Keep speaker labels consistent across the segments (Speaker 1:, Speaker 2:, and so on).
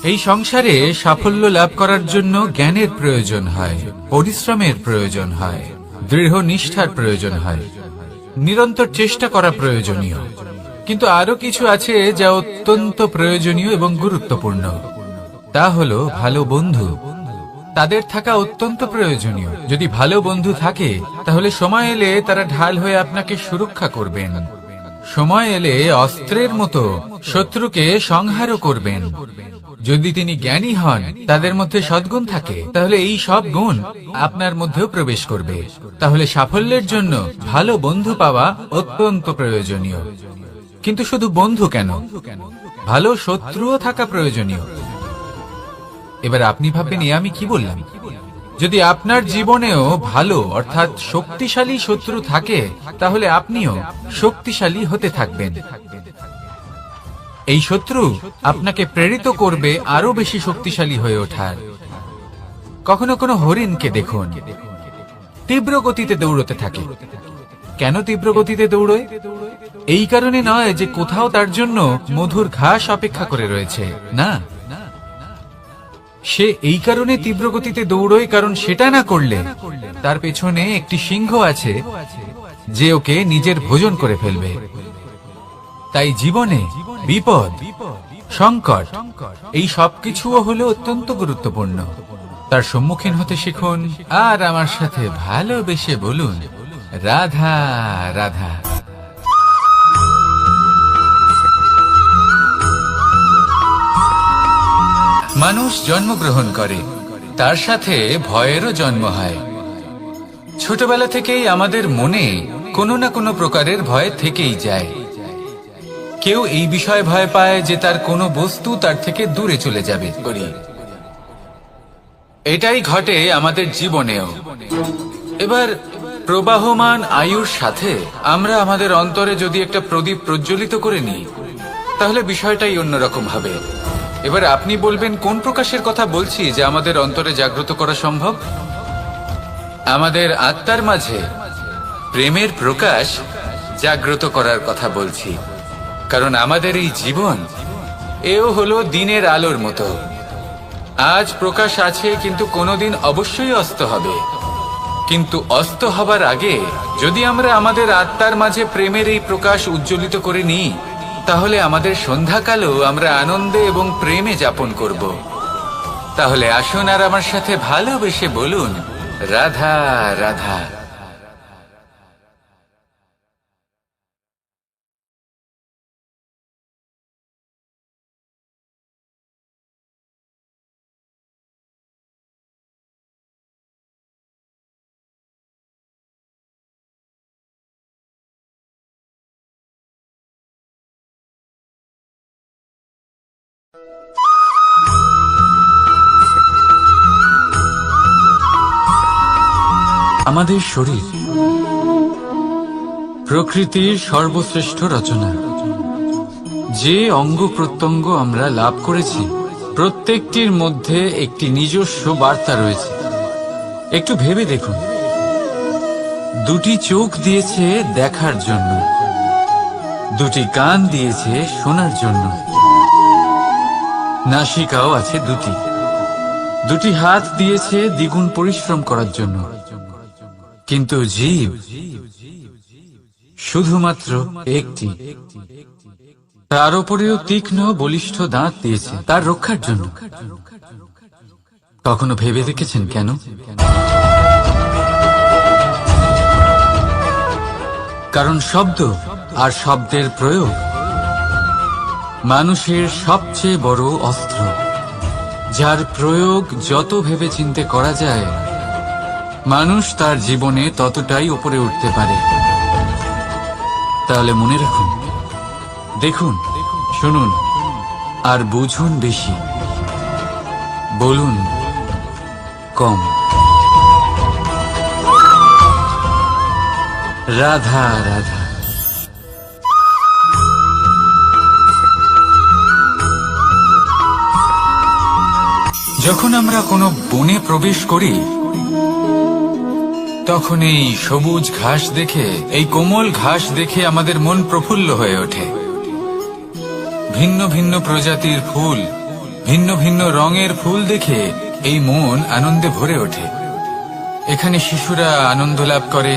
Speaker 1: এই সংসারে সাফল্য লাভ করার জন্য জ্ঞানের প্রয়োজন হয়, পরিশ্রমের প্রয়োজন হয়, দৃঢ় নিষ্ঠার প্রয়োজন হয়, নিরন্তর চেষ্টা করা প্রয়োজনীয়। কিন্তু আরো কিছু আছে যা অত্যন্ত প্রয়োজনীয় এবং গুরুত্বপূর্ণ। তা হলো ভালো বন্ধু। তাদের থাকা অত্যন্ত প্রয়োজনীয়। যদি ভালো বন্ধু থাকে তাহলে সময় এলে তারা ঢাল হয়ে আপনাকে সুরক্ষা করবেন। সময় এলে অস্ত্রের মতো শত্রুকে সংহারও করবেন। যদি তিনি জ্ঞানী হন, তাদের মধ্যে সদ্গুণ থাকে, তাহলে এই সব গুণ আপনার মধ্যেও প্রবেশ করবে। তাহলে সাফল্যের জন্য ভালো বন্ধু পাওয়া অত্যন্ত প্রয়োজনীয়। কিন্তু শুধু বন্ধু কেন, ভালো শত্রুও থাকা প্রয়োজনীয়। এবার আপনি ভাববেন, আমি কি বললাম? যদি আপনার জীবনেও ভালো অর্থাৎ শক্তিশালী শত্রু থাকে, তাহলে আপনিও শক্তিশালী হতে থাকবেন। এই শত্রু আপনাকে প্রেরিত করবে আরো বেশি শক্তিশালী হয়ে ওঠার। কখনো কোনো হরিণকে দেখুন, তীব্র গতিতে দৌড়তে থাকে। কেন তীব্র গতিতে দৌড়য়? এই কারণে নয় যে কোথাও তার জন্য মধুর ঘাস অপেক্ষা করে রয়েছে, না। সে এই কারণে তীব্র গতিতে দৌড়য় কারণ সেটা না করলে তার পেছনে একটি সিংহ আছে যে ওকে নিজের ভোজন করে ফেলবে। তাই জীবনে বিপদ, সংকট, এই সবকিছুও হলো অত্যন্ত গুরুত্বপূর্ণ। তার সম্মুখীন হতে শিখুন আর আমার সাথে ভালোবেসে বলুন, রাধা রাধা। মানুষ জন্মগ্রহণ করে, তার সাথে ভয়েরও জন্ম হয়। ছোটবেলা থেকেই আমাদের মনে কোনো না কোনো প্রকারের ভয় থেকেই যায়। কেউ এই বিষয়ে ভয় পায় যে তার কোনো বস্তু তার থেকে দূরে চলে যাবে। এটাই ঘটে আমাদের জীবনেও। এবার প্রবাহমান আয়ুর সাথে আমরা আমাদের অন্তরে যদি একটা প্রদীপ প্রজ্বলিত করে নিই, তাহলে বিষয়টাই অন্যরকম হবে। এবার আপনি বলবেন, কোন প্রকাশের কথা বলছি যা আমাদের অন্তরে জাগ্রত করা সম্ভব? আমাদের আত্মার মাঝে প্রেমের প্রকাশ জাগ্রত করার কথা বলছি। কারণ আমাদের এই জীবন এও হলো দিনের আলোর মতো। আজ প্রকাশ আছে, কিন্তু কোনোদিন অবশ্যই অস্ত হবে। কিন্তু অস্ত হবার আগে যদি আমরা আমাদের আত্মার মাঝে প্রেমের এই প্রকাশ উজ্জ্বলিত করে নিই, তাহলে আমাদের সন্ধ্যাকালও আমরা আনন্দে এবং প্রেমে যাপন করব। তাহলে আসুন আর আমার সাথে ভালোবেসে বলুন, রাধা রাধা। আমাদের শরীর প্রকৃতির সর্বশ্রেষ্ঠ রচনা। যে অঙ্গ প্রত্যঙ্গ আমরা লাভ করেছি, প্রত্যেকটির মধ্যে একটি নিজস্ব বার্তা রয়েছে। একটু ভেবে দেখুন, দুটি চোখ দিয়েছে দেখার জন্য, দুটি কান দিয়েছে শোনার জন্য, নাসিকাও আছে দুটি, দুটি হাত দিয়েছে দ্বিগুণ পরিশ্রম করার জন্য। কিন্তু জীব শুধুমাত্র একটি। তার উপরেও তীক্ষ্ণ বলিষ্ঠ দাঁত দিয়েছে তার রক্ষার জন্য। কখনো ভেবে দেখেছেন কেন? কারণ শব্দ আর শব্দের প্রয়োগ মানুষের সবচেয়ে বড় অস্ত্র, যার প্রয়োগ যত ভেবে চিন্তে করা যায়, মানুষ তার জীবনে ততটাই উপরে উঠতে পারে। তাহলে মনে রাখুন, দেখুন, শুনুন আর বুঝুন বেশি, বলুন কম। রাধা রাধা। যখন আমরা কোনো বনে প্রবেশ করি, তখন এই সবুজ ঘাস দেখে, এই কোমল ঘাস দেখে আমাদের মন প্রফুল্ল হয়ে ওঠে। ভিন্ন ভিন্ন প্রজাতির ফুল, ভিন্ন ভিন্ন রঙের ফুল দেখে এই মন আনন্দে ভরে ওঠে। এখানে শিশুরা আনন্দ লাভ করে,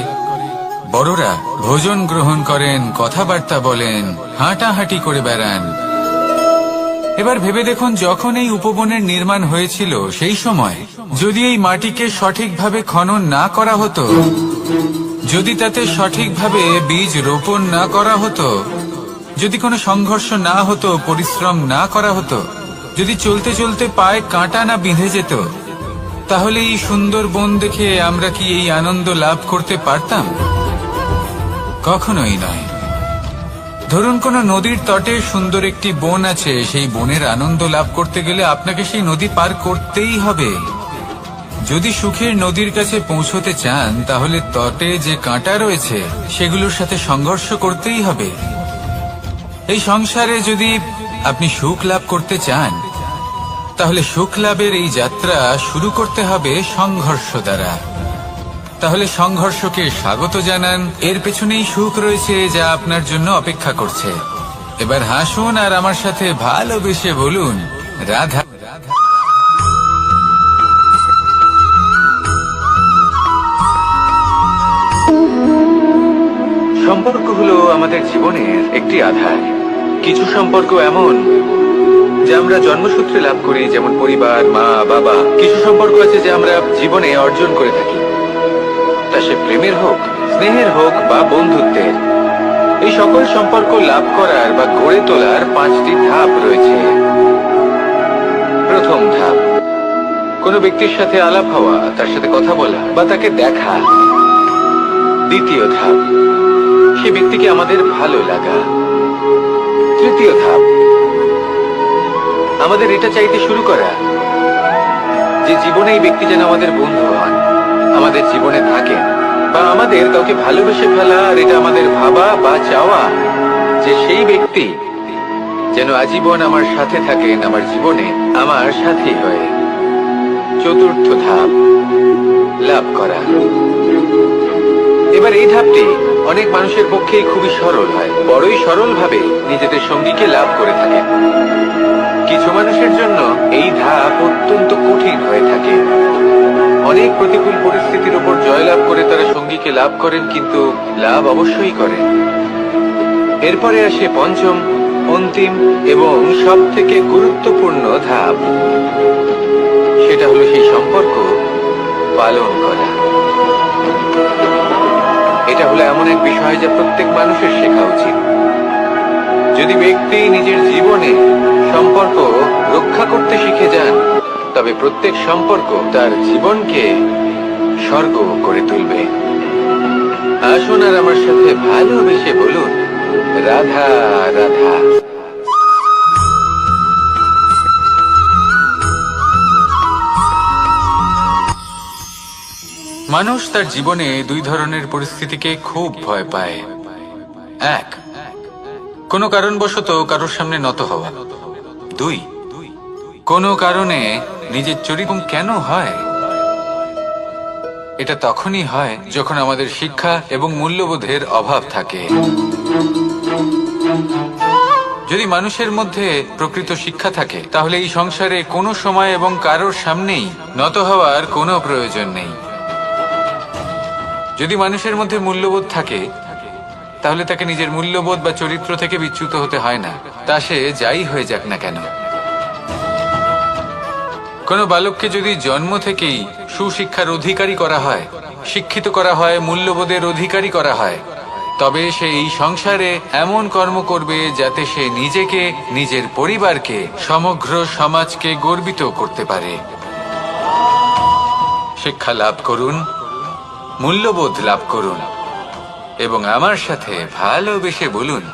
Speaker 1: বড়রা ভোজন গ্রহণ করেন, কথাবার্তা বলেন, হাঁটাহাঁটি করে বেড়ান। এবার ভেবে দেখুন, যখন এই উপবনের নির্মাণ হয়েছিল সেই সময় যদি এই মাটিকে সঠিকভাবে খনন না করা হতো, যদি তাতে সঠিকভাবে বীজ রোপণ না করা হতো, যদি কোনো সংঘর্ষ না হতো, পরিশ্রম না করা হতো, যদি চলতে চলতে পায়ে কাঁটা না বিঁধে যেত, তাহলে এই সুন্দর বন দেখে আমরা কি এই আনন্দ লাভ করতে পারতাম? কখনোই নয়। ধরুন কোন নদীর তটে সুন্দর একটি বন আছে, সেই বনের আনন্দ লাভ করতে গেলে আপনাকে সেই নদী পার করতেই হবে। যদি সুখের নদীর কাছে পৌঁছতে চান, তাহলে তটে যে কাঁটা রয়েছে সেগুলোর সাথে সংঘর্ষ করতেই হবে। এই সংসারে যদি আপনি সুখ লাভ করতে চান, তাহলে সুখ লাভের এই যাত্রা শুরু করতে হবে সংঘর্ষ দ্বারা। তাহলে সংঘর্ষকে স্বাগত জানান, এর পেছনেই সুখ রয়েছে যা আপনার জন্য অপেক্ষা করছে। এবার হাসুন আর আমার সাথে ভালোবেসে বলুন, রাধা। সম্পর্ক হলো আমাদের জীবনের একটি আধার। কিছু সম্পর্ক এমন যা আমরা জন্মসূত্রে লাভ করি, যেমন পরিবার, মা, বাবা। কিছু সম্পর্ক আছে যা আমরা জীবনে অর্জন করে থাকি, তা সে প্রেমের হোক, স্নেহের হোক বা বন্ধুত্বের। এই সকল সম্পর্ক লাভ করার বা গড়ে তোলার 5টি ধাপ রয়েছে। প্রথম ধাপ, কোনো ব্যক্তির সাথে আলাপ হওয়া, তার সাথে কথা বলা বা তাকে দেখা। দ্বিতীয় ধাপ, সে ব্যক্তিকে আমাদের ভালো লাগা। তৃতীয় ধাপ, আমাদের এটা চাইতে শুরু করা যে জীবনে এই ব্যক্তি যেন আমাদের বন্ধু হন, আমাদের জীবনে থাকেন, বা আমাদের কাউকে ভালোবেসে ফেলা। আর এটা আমাদের ভাবা বা চাওয়া যে সেই ব্যক্তি যেন আজীবন আমার সাথে থাকেন, আমার জীবনে আমার সাথী হয়ে। চতুর্থ ধাপ, লাভ করা। এবার এই ধাপটি অনেক মানুষের পক্ষেই খুবই সরল হয়, বড়ই সরল ভাবে নিজেদের সঙ্গীকে লাভ করে থাকেন। কিছু মানুষের জন্য এই ধাপ অত্যন্ত কঠিন হয়ে থাকে। অনেক প্রতিকূল পরিস্থিতির উপর জয়লাভ করে তারা সঙ্গীকে লাভ করেন, কিন্তু লাভ অবশ্যই করেন। এরপরে আসে পঞ্চম, অন্তিম এবং সব থেকে গুরুত্বপূর্ণ ধাপ। সেটা হলো সেই সম্পর্ক পালন করা। এটা হলো এমন এক বিষয় যা প্রত্যেক মানুষের শেখা উচিত। যদি ব্যক্তি নিজের জীবনে সম্পর্ক রক্ষা করতে শিখে যান, তবে প্রত্যেক সম্পর্ক তার জীবনকে স্বর্গ করে তুলবে। আসুন আর আমার সাথে ভালোবেসে বলুন, রাধা রাধা। মানুষ তার জীবনে দুই ধরনের পরিস্থিতিকে খুব ভয় পায়। এক, কোনো কারণবশত কারোর সামনে নত হওয়া। দুই, কোনো কারণে নিজের চরিত্র কেন হয়? এটা তখনই হয় যখন আমাদের শিক্ষা এবং মূল্যবোধের অভাব থাকে। যদি মানুষের মধ্যে প্রকৃত শিক্ষা থাকে, তাহলে এই সংসারে কোনো সময় এবং কারোর সামনেই নত হওয়ার কোনো প্রয়োজন নেই। যদি মানুষের মধ্যে মূল্যবোধ থাকে, তাহলে তাকে নিজের মূল্যবোধ বা চরিত্র থেকে বিচ্যুত হতে হয় না, তা সে যাই হয়ে যাক না কেন। কোনো বালককে যদি জন্ম থেকেই সুশিক্ষার অধিকারী করা হয়, শিক্ষিত করা হয়, মূল্যবোধের অধিকারী করা হয়, তবে সে এই সংসারে এমন কর্ম করবে যাতে সে নিজেকে, নিজের পরিবারকে, সমগ্র সমাজকে গর্বিত করতে পারে। শিক্ষা লাভ করুন, মূল্যবোধ লাভ করুন এবং আমার সাথে ভালোবেসে বলুন,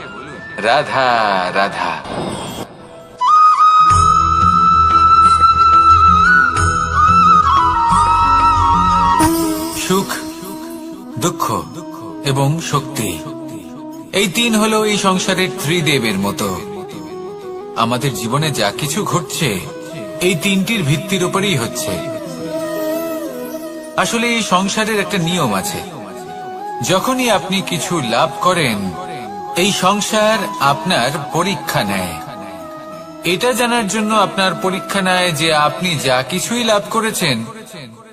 Speaker 1: রাধা রাধা। সুখ, দুঃখ এবং শক্তি, এই তিন হলো এই সংসারের ত্রিদেবের মতো। আমাদের জীবনে যা কিছু ঘটছে এই তিনটির ভিত্তির উপরেই হচ্ছে। আসলে এই সংসারের একটা নিয়ম আছে, যখনই আপনি কিছু লাভ করেন, এই সংসার আপনার পরীক্ষা নেয়। এটা জানার জন্য আপনার পরীক্ষা নেয় যে আপনি যা কিছুই লাভ করেছেন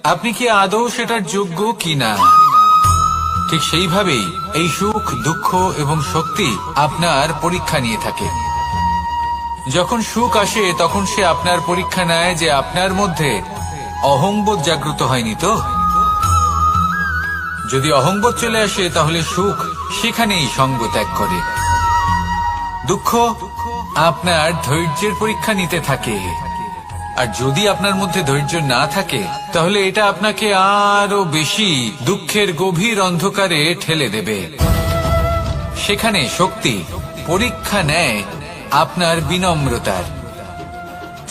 Speaker 1: আপনি কি আদৌ সেটার যোগ্য কিনা। ঠিক সেইভাবেই এই সুখ, দুঃখ এবং শক্তি আপনার পরীক্ষা নিয়ে থাকে। যখন সুখ আসে তখন সে আপনার পরীক্ষা নেয় যে আপনার মধ্যে অহংবোধ জাগ্রত হয়নি তো। যদি অহংবোধ চলে আসে তাহলে সুখ সেখানেই সঙ্গ ত্যাগ করে। দুঃখ আপনার ধৈর্যের পরীক্ষা নিতে থাকে, আর যদি আপনার মধ্যে ধৈর্য না থাকে তাহলে এটা আপনাকে আরো বেশি দুঃখের গভীর অন্ধকারে ঠেলে দেবে। সেখানে শক্তি পরীক্ষা নেয় আপনার বিনম্রতার।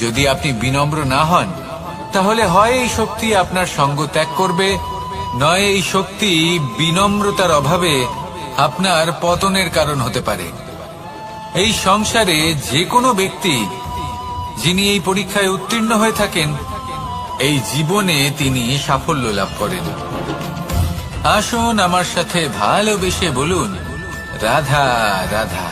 Speaker 1: যদি আপনি বিনম্র না হন তাহলে হয় এই শক্তি আপনার সঙ্গ ত্যাগ করবে, নয় এই শক্তি বিনম্রতার অভাবে আপনার পতনের কারণ হতে পারে। এই সংসারে যে কোনো ব্যক্তি যিনি এই পরীক্ষায় উত্তীর্ণ হয়ে থাকেন এই জীবনে তিনি সাফল্য লাভ করেন। আসুন আমার সাথে ভালোবেসে বলুন রাধা রাধা।